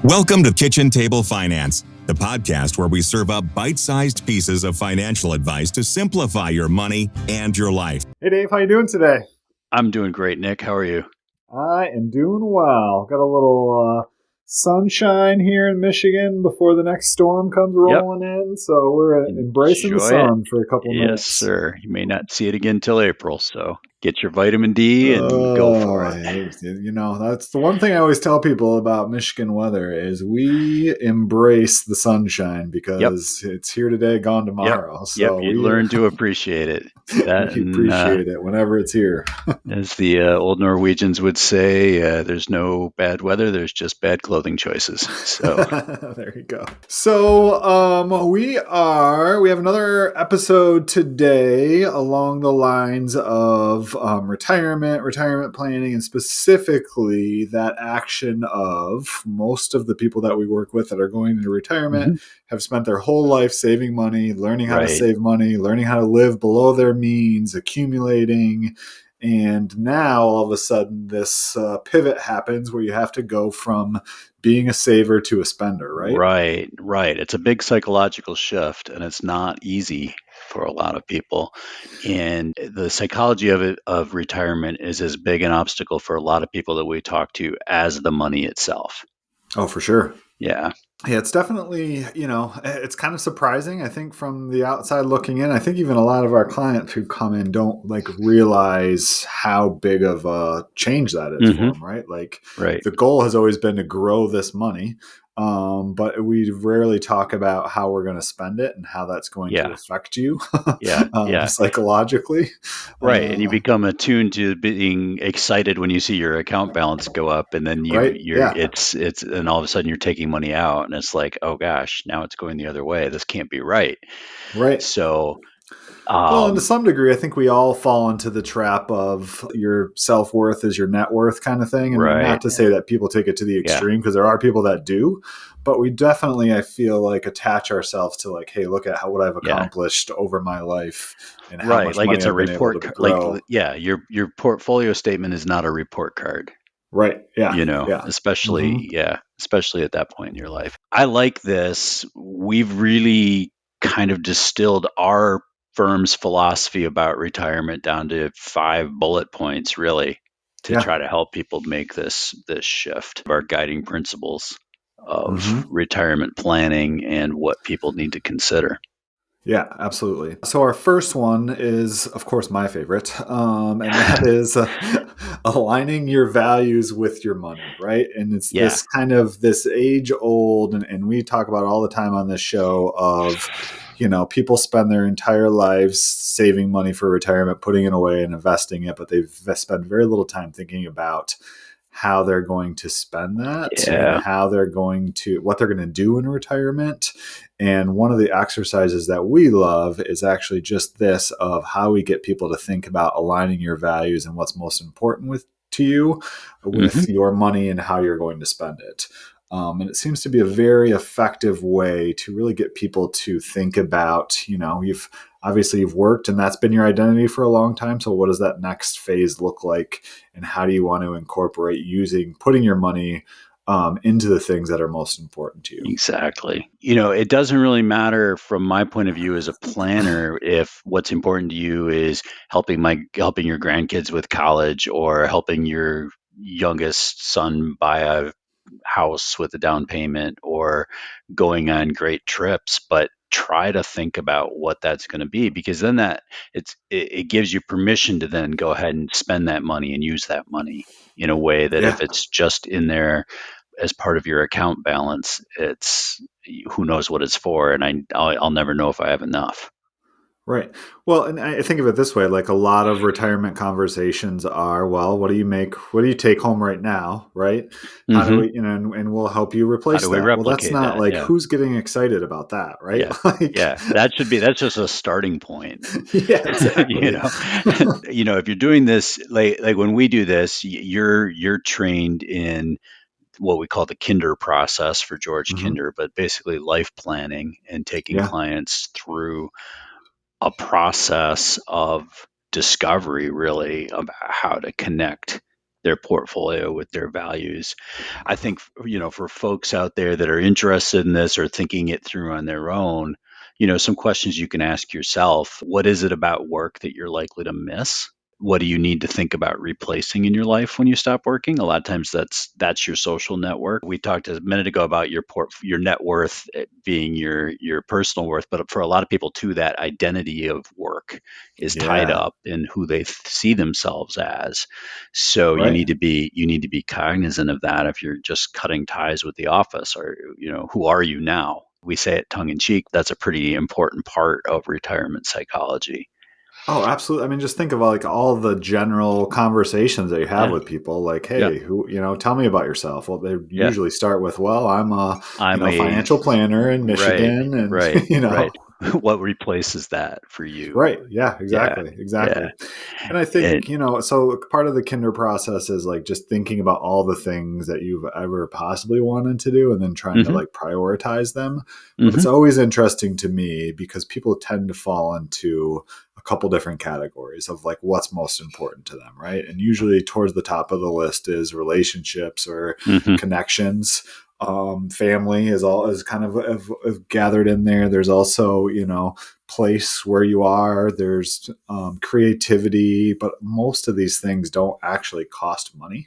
Welcome to Kitchen Table Finance, the podcast where we serve up bite-sized pieces of financial advice to simplify your money and your life. Hey Dave, how you doing today? I'm doing great, Nick. How are you? I am doing well. Got a little sunshine here in Michigan before the next storm comes rolling in, so we're embracing the sun for a couple of minutes. Yes, sir. You may not see it again till April, so get your vitamin D and go for it. You know, that's the one thing I always tell people about Michigan weather is we embrace the sunshine because it's here today, gone tomorrow. So you learn to appreciate it. We appreciate it whenever it's here. As the old Norwegians would say, there's no bad weather, there's just bad clothing choices. So there you go. So we have another episode today along the lines of retirement planning, and specifically that action of most of the people that we work with that are going into retirement have spent their whole life saving money, learning how to save money, learning how to live below their means, accumulating. And now all of a sudden this pivot happens where you have to go from being a saver to a spender, right? Right. It's a big psychological shift, and it's not easy for a lot of people. And the psychology of retirement is as big an obstacle for a lot of people that we talk to as the money itself. Oh, for sure. Yeah, it's definitely, it's kind of surprising. I think from the outside looking in, I think even a lot of our clients who come in don't realize how big of a change that is for them, right? The goal has always been to grow this money. But we rarely talk about how we're going to spend it and how that's going to affect you psychologically. Right. And you become attuned to being excited when you see your account balance go up, and then and all of a sudden you're taking money out and it's like, oh gosh, now it's going the other way. This can't be right. Right. So, and to some degree, I think we all fall into the trap of your self-worth is your net worth kind of thing. And not to say that people take it to the extreme, because there are people that do, but we definitely, I feel like, attach ourselves to hey, look at what I've accomplished over my life and how much money it's a I've been report able to grow. Your portfolio statement is not a report card. Right. Yeah. Especially at that point in your life. I like this. We've really kind of distilled our firm's philosophy about retirement down to 5 bullet points, really, to try to help people make this shift. Our guiding principles of retirement planning and what people need to consider. Yeah, absolutely. So our first one is, of course, my favorite, and that is aligning your values with your money, right? And it's this kind of this age-old, and we talk about all the time on this show of, people spend their entire lives saving money for retirement, putting it away and investing it, but they've spent very little time thinking about how they're going to spend that and what they're going to do in retirement. And one of the exercises that we love is actually just this of how we get people to think about aligning your values and what's most important to you with your money and how you're going to spend it. And it seems to be a very effective way to really get people to think about, you've worked and that's been your identity for a long time. So what does that next phase look like? And how do you want to incorporate putting your money into the things that are most important to you? Exactly. It doesn't really matter from my point of view as a planner if what's important to you is helping your grandkids with college or helping your youngest son buy a house with a down payment or going on great trips, but try to think about what that's going to be, because then it gives you permission to then go ahead and spend that money and use that money in a way that if it's just in there as part of your account balance, it's who knows what it's for, and I'll never know if I have enough. Right. Well, and I think of it this way, a lot of retirement conversations are, well, what do you take home right now? Right. How do we, and we'll help you replace that. Well, that's not who's getting excited about that. Right. That's just a starting point. Yeah, exactly. If you're doing this, like when we do this, you're trained in what we call the Kinder process for George Kinder, but basically life planning and taking clients through a process of discovery, really, of how to connect their portfolio with their values. I think, for folks out there that are interested in this or thinking it through on their own, some questions you can ask yourself. What is it about work that you're likely to miss? What do you need to think about replacing in your life when you stop working? A lot of times that's your social network. We talked a minute ago about your net worth being your personal worth, but for a lot of people too, that identity of work is tied Yeah. up in who they see themselves as. So you Right. need to be cognizant of that if you're just cutting ties with the office, or who are you now? We say it tongue in cheek. That's a pretty important part of retirement psychology. Oh, absolutely. I mean, just think of like all the general conversations that you have Yeah. with people. Like, Yeah. hey, tell me about yourself. Well, they Yeah. usually start with, well, I'm a, I'm a financial planner in right, Michigan, and right, right. What replaces that for you? right. Yeah, Yeah, exactly. yeah, Exactly. And I think, and so part of the Kinder process is like just thinking about all the things that you've ever possibly wanted to do and then trying to mhm, like prioritize them. But it's mhm, always interesting to me because people tend to fall into a couple different categories of like what's most important to them, right? And usually towards the top of the list is relationships or mhm, connections. Family is kind of gathered in there. There's also, place where you are. There's creativity, but most of these things don't actually cost money.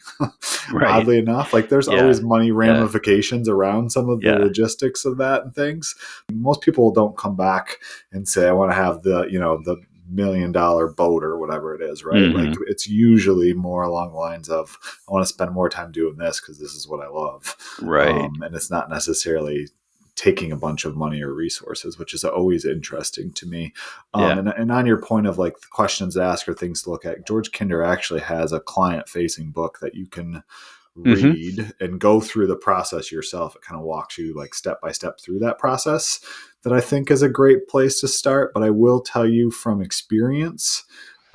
right. Oddly enough, like there's Yeah, always money yeah, ramifications around some of the yeah, logistics of that and things. Most people don't come back and say, I want to have the $1 million boat or whatever it is, right? Like mhm, it's usually more along the lines of, I want to spend more time doing this because this is what I love. right. And it's not necessarily taking a bunch of money or resources, which is always interesting to me. Yeah, And on your point of like the questions to ask or things to look at, George Kinder actually has a client facing book that you can mhm, read and go through the process yourself. It kind of walks you like step by step through that process, that I think is a great place to start. But I will tell you from experience,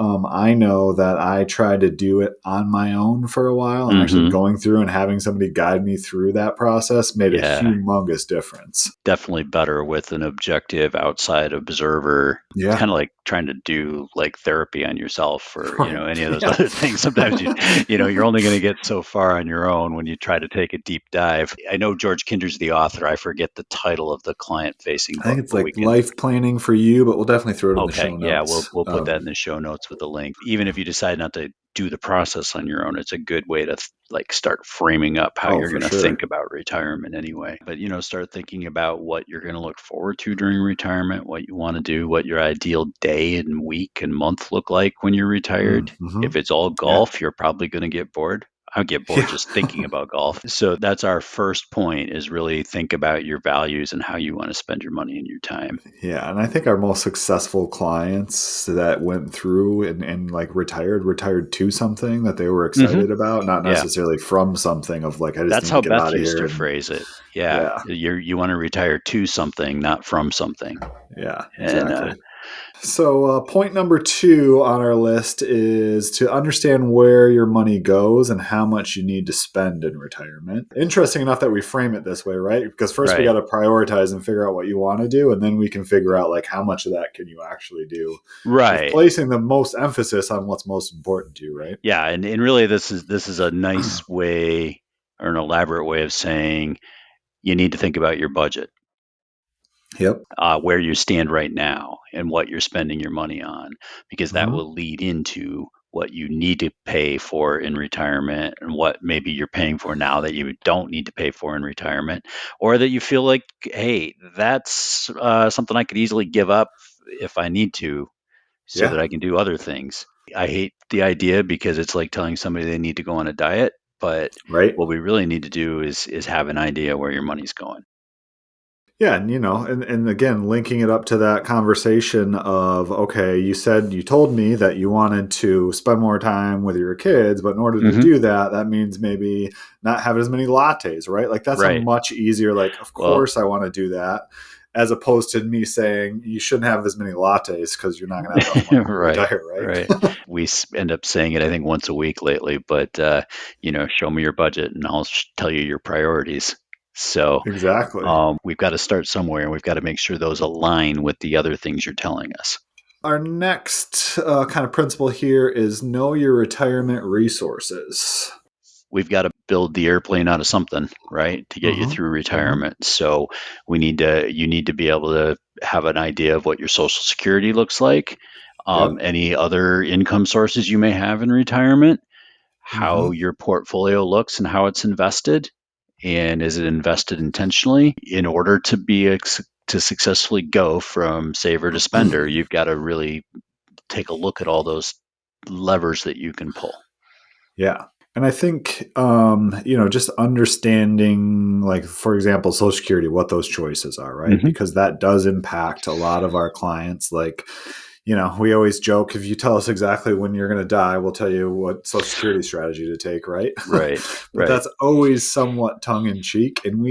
I know that I tried to do it on my own for a while, and actually mhm. going through and having somebody guide me through that process made a Yeah. humongous difference. Definitely better with an objective outside observer. It's Yeah. kind of like trying to do like therapy on yourself, or Right. any of those Yeah. other things. Sometimes you're only going to get so far on your own when you try to take a deep dive. I know George Kinder's the author. I forget the title of the client facing I think book, it's but we like can. life planning for you, but we'll definitely throw it in the Okay, show yeah, we'll notes. we'll put that in the show notes with the link. Even if you decide not to do the process on your own, it's a good way to like start framing up how Oh, you're for going to think sure. about retirement anyway. But start thinking about what you're going to look forward to during retirement, what you want to do, what your ideal day and week and month look like when you're retired. Mm-hmm. If it's all Yeah. golf, you're probably going to get bored. I get bored Yeah. just thinking about golf. So that's our first point, is really think about your values and how you want to spend your money and your time. Yeah, and I think our most successful clients that went through and like retired to something that they were Hmm. excited about, not Yeah. necessarily from something of like, I just That's need to how get Beth out of used here. to And phrase it. Yeah, yeah, you want to retire to something, not from something. yeah, And exactly. So, point number two on our list is to understand where your money goes and how much you need to spend in retirement. Interesting enough that we frame it this way, right? Because first we got right, to prioritize and figure out what you want to do, and then we can figure out like how much of that can you actually do, with right, placing the most emphasis on what's most important to you, right? yeah, and really this is a nice way, or an elaborate way of saying you need to think about your budget, Yep. where you stand right now, and what you're spending your money on, because that Hmm. will lead into what you need to pay for in retirement, and what maybe you're paying for now that you don't need to pay for in retirement, or that you feel like, hey, that's something I could easily give up if I need to, so that Yeah. I can do other things. I hate the idea because it's like telling somebody they need to go on a diet, but Right. what we really need to do is have an idea where your money's going. Yeah, and and again, linking it up to that conversation of, okay, you told me that you wanted to spend more time with your kids, but in order to Hmm. do that, that means maybe not have as many lattes, right? Like that's a Right. much easier, like, of Well, course I want to do that, as opposed to me saying you shouldn't have as many lattes because you're not going to have enough money to right, retire, right. right? We end up saying it, I think, once a week lately, but show me your budget and I'll tell you your priorities. So Exactly. we've got to start somewhere, and we've got to make sure those align with the other things you're telling us. Our next kind of principle here is know your retirement resources. We've got to build the airplane out of something, right, to get you through retirement. So you need to be able to have an idea of what your Social Security looks like, Yep. any other income sources you may have in retirement, how Mm-hmm. your portfolio looks and how it's invested, and is it invested intentionally in order to to successfully go from saver to spender. You've got to really take a look at all those levers that you can pull. Yeah. And I think, just understanding, like, for example, Social Security, what those choices are, right? Mm-hmm. Because that does impact a lot of our clients. Like, we always joke, if you tell us exactly when you're going to die, we'll tell you what Social Security strategy to take, right? Right, But right. that's always somewhat tongue in cheek. And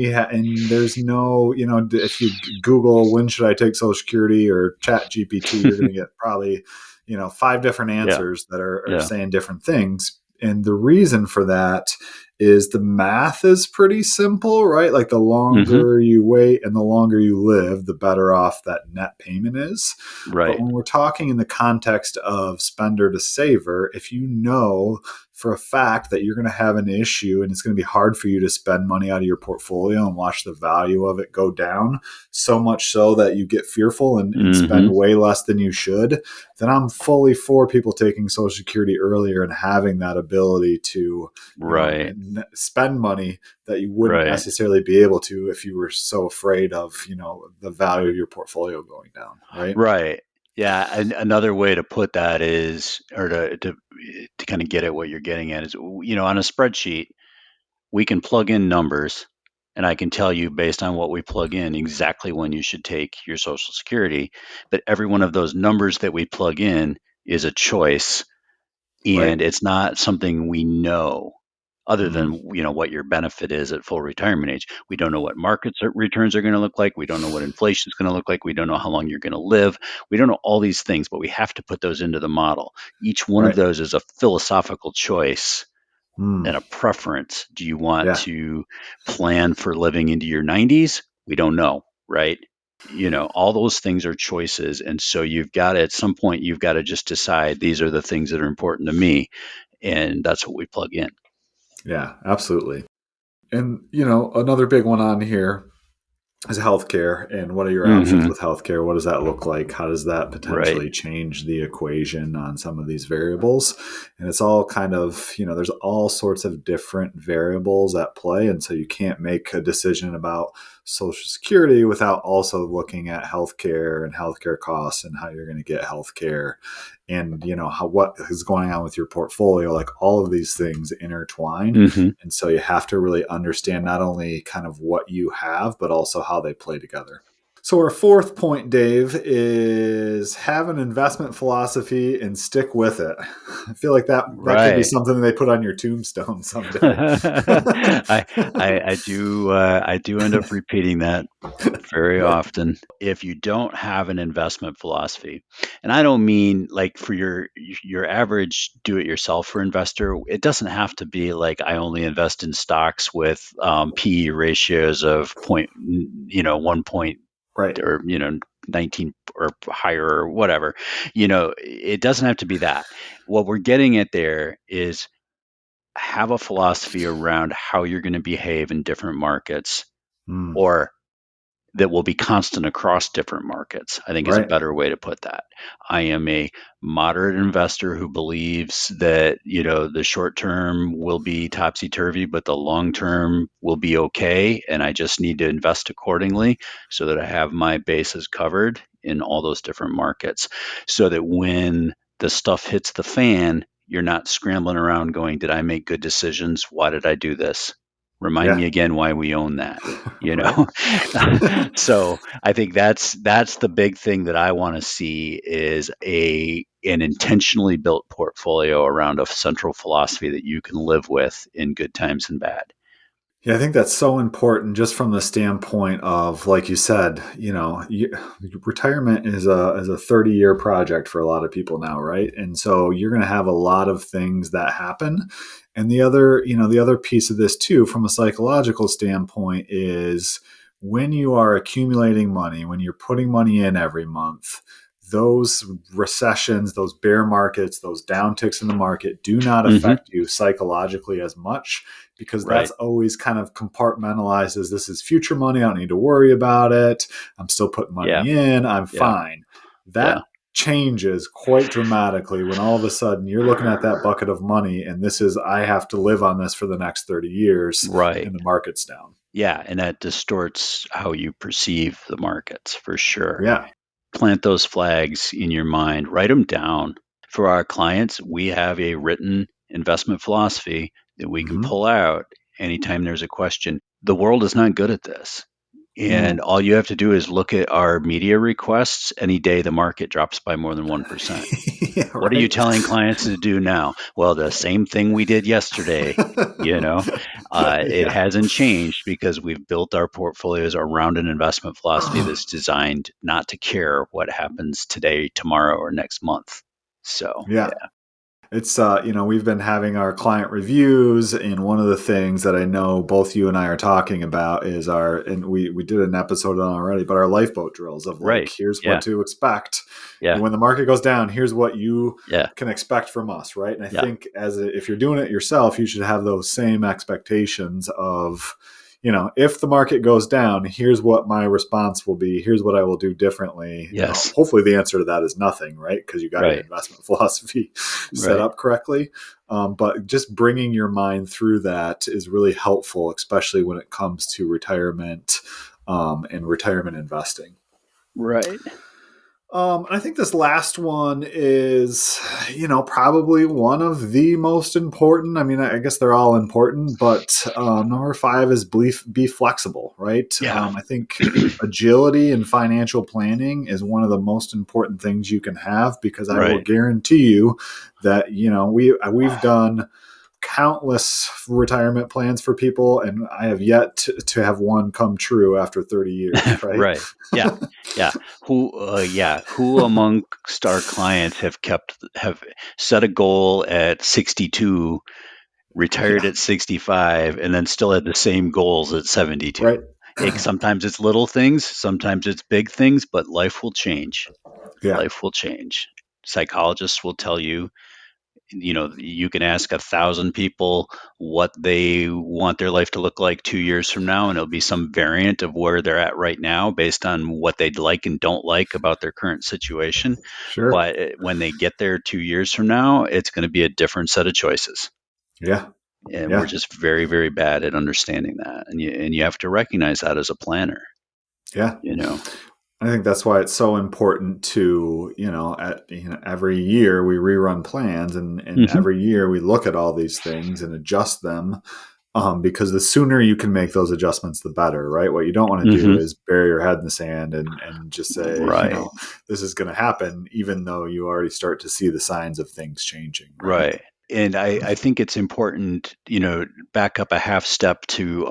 there's no, if you Google when should I take Social Security or Chat GPT, you're going to get probably, 5 different Yeah, answers that are yeah. saying different things. And the reason for that is the math is pretty simple, right? Like the Mm-hmm. longer you wait and the longer you live, the better off that net payment is. But Right. when we're talking in the context of spender to saver, if you know for a fact that you're going to have an issue and it's going to be hard for you to spend money out of your portfolio and watch the value of it go down, so much so that you get fearful and spend Mm-hmm. way less than you should, then I'm fully for people taking Social Security earlier and having that ability to, Right, spend money that you wouldn't right, necessarily be able to if you were so afraid of, the value of your portfolio going down, right? right. Yeah, and another way to put that is, or to kind of get at what you're getting at is, on a spreadsheet, we can plug in numbers, and I can tell you based on what we plug in exactly when you should take your Social Security. But every one of those numbers that we plug in is a choice, Right. and it's not something we know other Mm, than what your benefit is at full retirement age. We don't know what returns are going to look like. We don't know what inflation is going to look like. We don't know how long you're going to live. We don't know all these things, but we have to put those into the model. Each one of right. those is a philosophical choice Mm, and a preference. Do you want yeah. to plan for living into your 90s? We don't know, right? All those things are choices. And so at some point, you've got to just decide these are the things that are important to me. And that's what we plug in. Yeah, absolutely. And, another big one on here is healthcare. And what are your options Hmm. with healthcare? What does that look like? How does that Right. potentially change the equation on some of these variables? And it's all kind of, there's all sorts of different variables at play. And so you can't make a decision about Social Security without also looking at healthcare and healthcare costs and how you're going to get healthcare and what is going on with your portfolio. Like all of these things intertwine, Hmm. and so you have to really understand not only kind of what you have but also how they play together. So our fourth point, Dave, is have an investment philosophy and stick with it. I feel like that could be Right. something they put on your tombstone someday. I do end up repeating that very Good. often. If you don't have an investment philosophy, and I don't mean like for your average do-it-yourselfer investor, it doesn't have to be like I only invest in stocks with PE ratios of 1 point Right. or 19 or higher or whatever. It doesn't have to be that. What we're getting at there is have a philosophy around how you're going to behave in different markets, Mm, or that will be constant across different markets, I think, is a right. better way to put that. I am a moderate investor who believes that, the short term will be topsy turvy, but the long term will be okay. And I just need to invest accordingly so that I have my bases covered in all those different markets so that when the stuff hits the fan, you're not scrambling around going, did I make good decisions? Why did I do this? Remind me Yeah. again why we own that, you Right. know? So I think that's the big thing that I want to see is an intentionally built portfolio around a central philosophy that you can live with in good times and bad. Yeah, I think that's so important just from the standpoint of, like you said, retirement is a 30-year project for a lot of people now, right? And so you're going to have a lot of things that happen. And the other piece of this too, from a psychological standpoint, is when you are accumulating money, when you're putting money in every month, those recessions, those bear markets, those downticks in the market do not Mm-hmm. affect you psychologically as much, because Right. that's always kind of compartmentalized as this is future money. I don't need to worry about it. I'm still putting money in. I'm fine. That changes quite dramatically when all of a sudden you're looking at that bucket of money and this is, I have to live on this for the next 30 years Right. and the market's down. Yeah. And that distorts how you perceive the markets for sure. Yeah. Plant those flags in your mind, write them down. For our clients, we have a written investment philosophy that we can pull out anytime there's a question. The world is not good at this. And all you have to do is look at our media requests any day the market drops by more than 1%. Yeah, What are you telling clients to do now? Well, the same thing we did yesterday. It hasn't changed because we've built our portfolios around an investment philosophy that's designed not to care what happens today, tomorrow, or next month. So, yeah. It's, we've been having our client reviews, and one of the things that I know both you and I are talking about is and we did an episode on already, but our lifeboat drills of like, here's what to expect. Yeah. And when the market goes down, here's what you Yeah. can expect from us. Right. And I think if you're doing it yourself, you should have those same expectations of, if the market goes down, here's what my response will be. Here's what I will do differently. Yes. Hopefully the answer to that is nothing, right? Because you got your investment philosophy set up correctly. But just bringing your mind through that is really helpful, especially when it comes to retirement and retirement investing. Right. I think this last one is, probably one of the most important. I mean, I guess they're all important, but number 5 is be flexible, right? Yeah. I think agility and financial planning is one of the most important things you can have, because I will guarantee you that, we've done countless retirement plans for people, and I have yet to have one come true after 30 years. Right. Right. Yeah. Yeah. Who amongst our clients have set a goal at 62, retired at 65, and then still had the same goals at 72? Right. Sometimes it's little things, sometimes it's big things, but life will change. Yeah. Life will change. Psychologists will tell you, you can ask 1,000 people what they want their life to look like 2 years from now, and it'll be some variant of where they're at right now based on what they'd like and don't like about their current situation. Sure. But when they get there 2 years from now, it's going to be a different set of choices. Yeah. And we're just very, very bad at understanding that. And you have to recognize that as a planner. Yeah. I think that's why it's so important to, every year we rerun plans, and every year we look at all these things and adjust them, because the sooner you can make those adjustments, the better, right? What you don't want to do is bury your head in the sand and just say, this is going to happen, even though you already start to see the signs of things changing. Right. And I think it's important, back up a half step to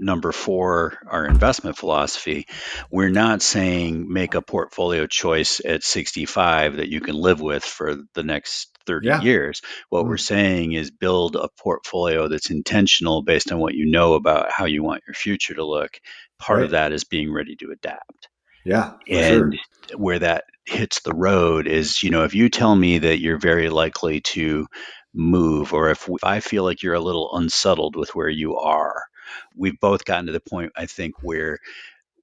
number 4, our investment philosophy. We're not saying make a portfolio choice at 65 that you can live with for the next 30 years. What we're saying is build a portfolio that's intentional based on what you know about how you want your future to look. Part of that is being ready to adapt. Yeah, for and sure. Where that hits the road is, if you tell me that you're very likely to move, or if I feel like you're a little unsettled with where you are, we've both gotten to the point, I think, where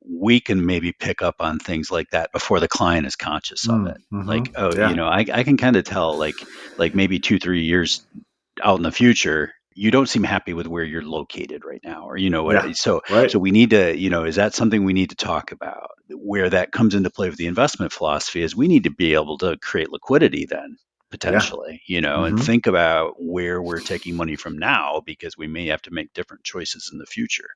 we can maybe pick up on things like that before the client is conscious of it. Like, I can kind of tell, like maybe 2-3 years out in the future, you don't seem happy with where you're located right now, or so we need to, is that something we need to talk about? Where that comes into play with the investment philosophy is we need to be able to create liquidity then, potentially, and think about where we're taking money from now, because we may have to make different choices in the future.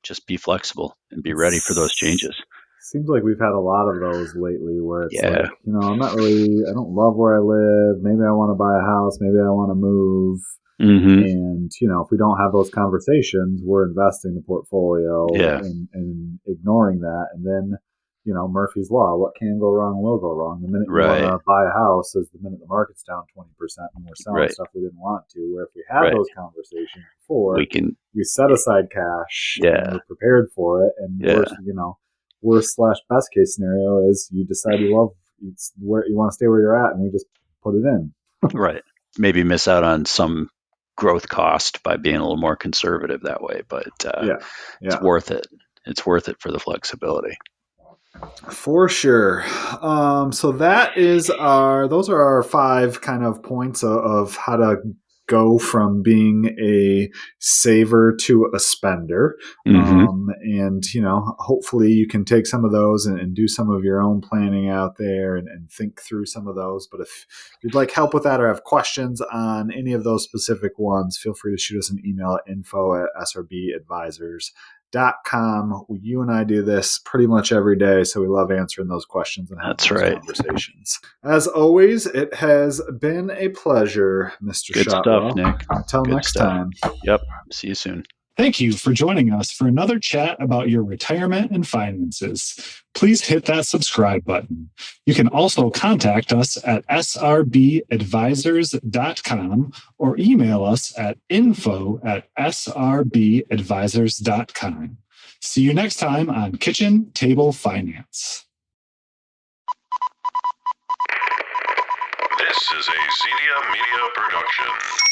Just be flexible and be ready for those changes. Seems like we've had a lot of those lately, where it's like, I don't love where I live. Maybe I want to buy a house. Maybe I want to move. And, if we don't have those conversations, we're investing the portfolio and ignoring that. And then, Murphy's Law, what can go wrong will go wrong. The minute you want to buy a house is the minute the market's down 20% and we're selling stuff we didn't want to. Where if we had those conversations before, we set aside cash and we're prepared for it. And worst/best case scenario is you decide you love it's where you want to stay where you're at, and we just put it in. Right. Maybe miss out on some growth cost by being a little more conservative that way, but it's worth it. It's worth it for the flexibility. For sure. So those are our 5 kind of points of how to go from being a saver to a spender. And, hopefully you can take some of those and do some of your own planning out there and think through some of those. But if you'd like help with that or have questions on any of those specific ones, feel free to shoot us an email at info@srbadvisors.com. You and I do this pretty much every day, so we love answering those questions and having those conversations. As always, it has been a pleasure, Mr. Good Shotwell. stuff, Nick. Until next time. Yep. See you soon. Thank you for joining us for another chat about your retirement and finances. Please hit that subscribe button. You can also contact us at srbadvisors.com or email us at info@srbadvisors.com. See you next time on Kitchen Table Finance. This is a Zedia Media production.